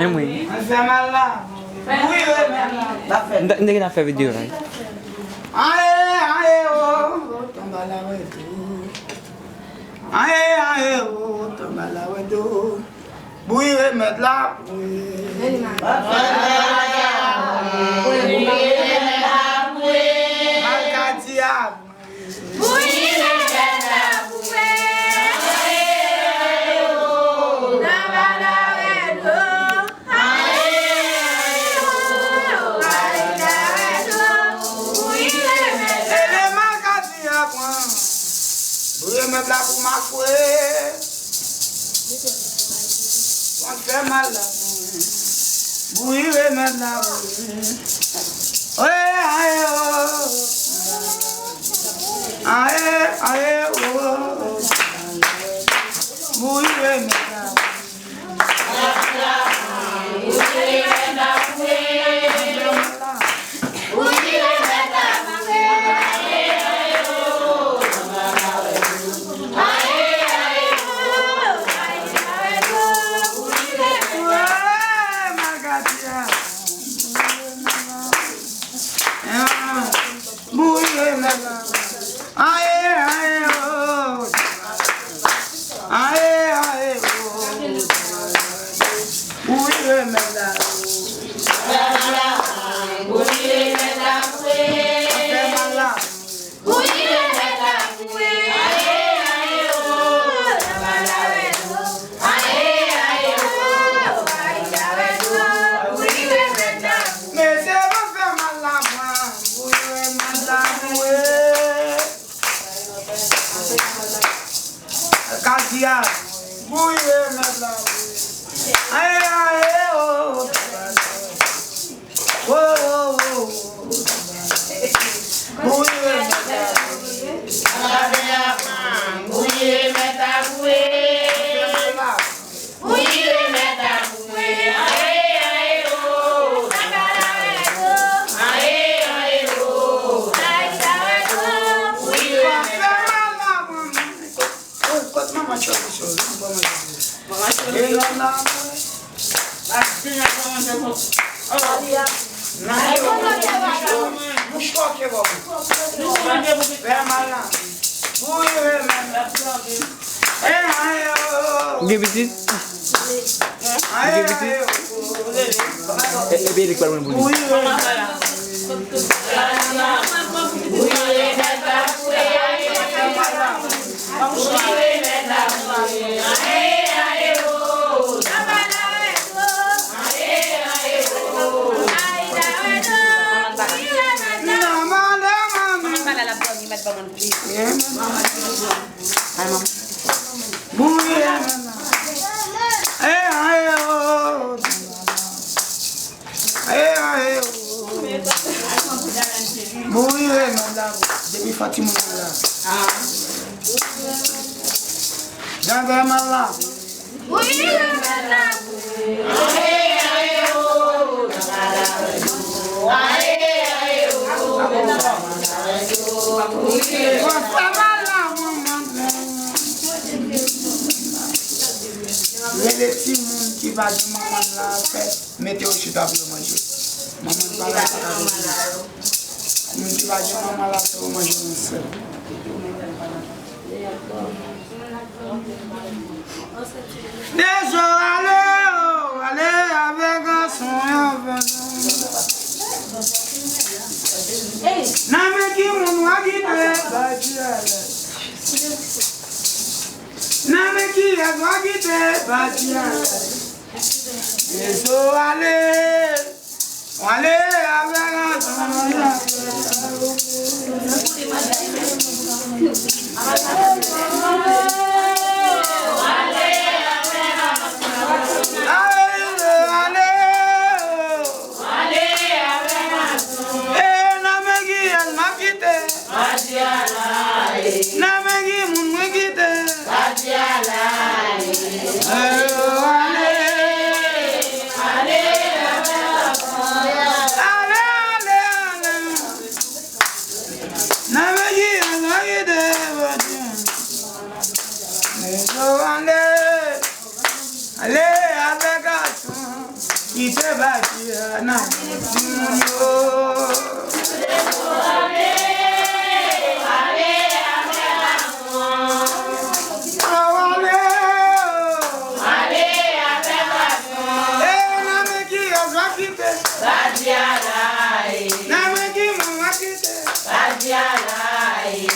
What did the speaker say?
Oui. On fait mal là. Oui, Ndenge na fait vidéo là. Aïe, oh, tombe à la wedo. Aïe, oh, tombe à la wedo. Bouille, mettre là. Malkatia. Mettre là pour ma fouet. On fait mal là. Oui, mettre là. Oui, aïe, oh. Aïe, oh. Oui, mettre là. Give it this. Give it this. Beri keluar mana boleh. Devi fatti morire. Jangan malah. Les petits monde qui va dire maman là, mettez au chute à manger. Maman va là. Moun qui va dire maman là, c'est manger mon seul. Déjà allez avec un son. Name qui moun wagite badiale. Name qui est wagite badiale. Déjà allez avec un son. te batia na munyo. Badialai,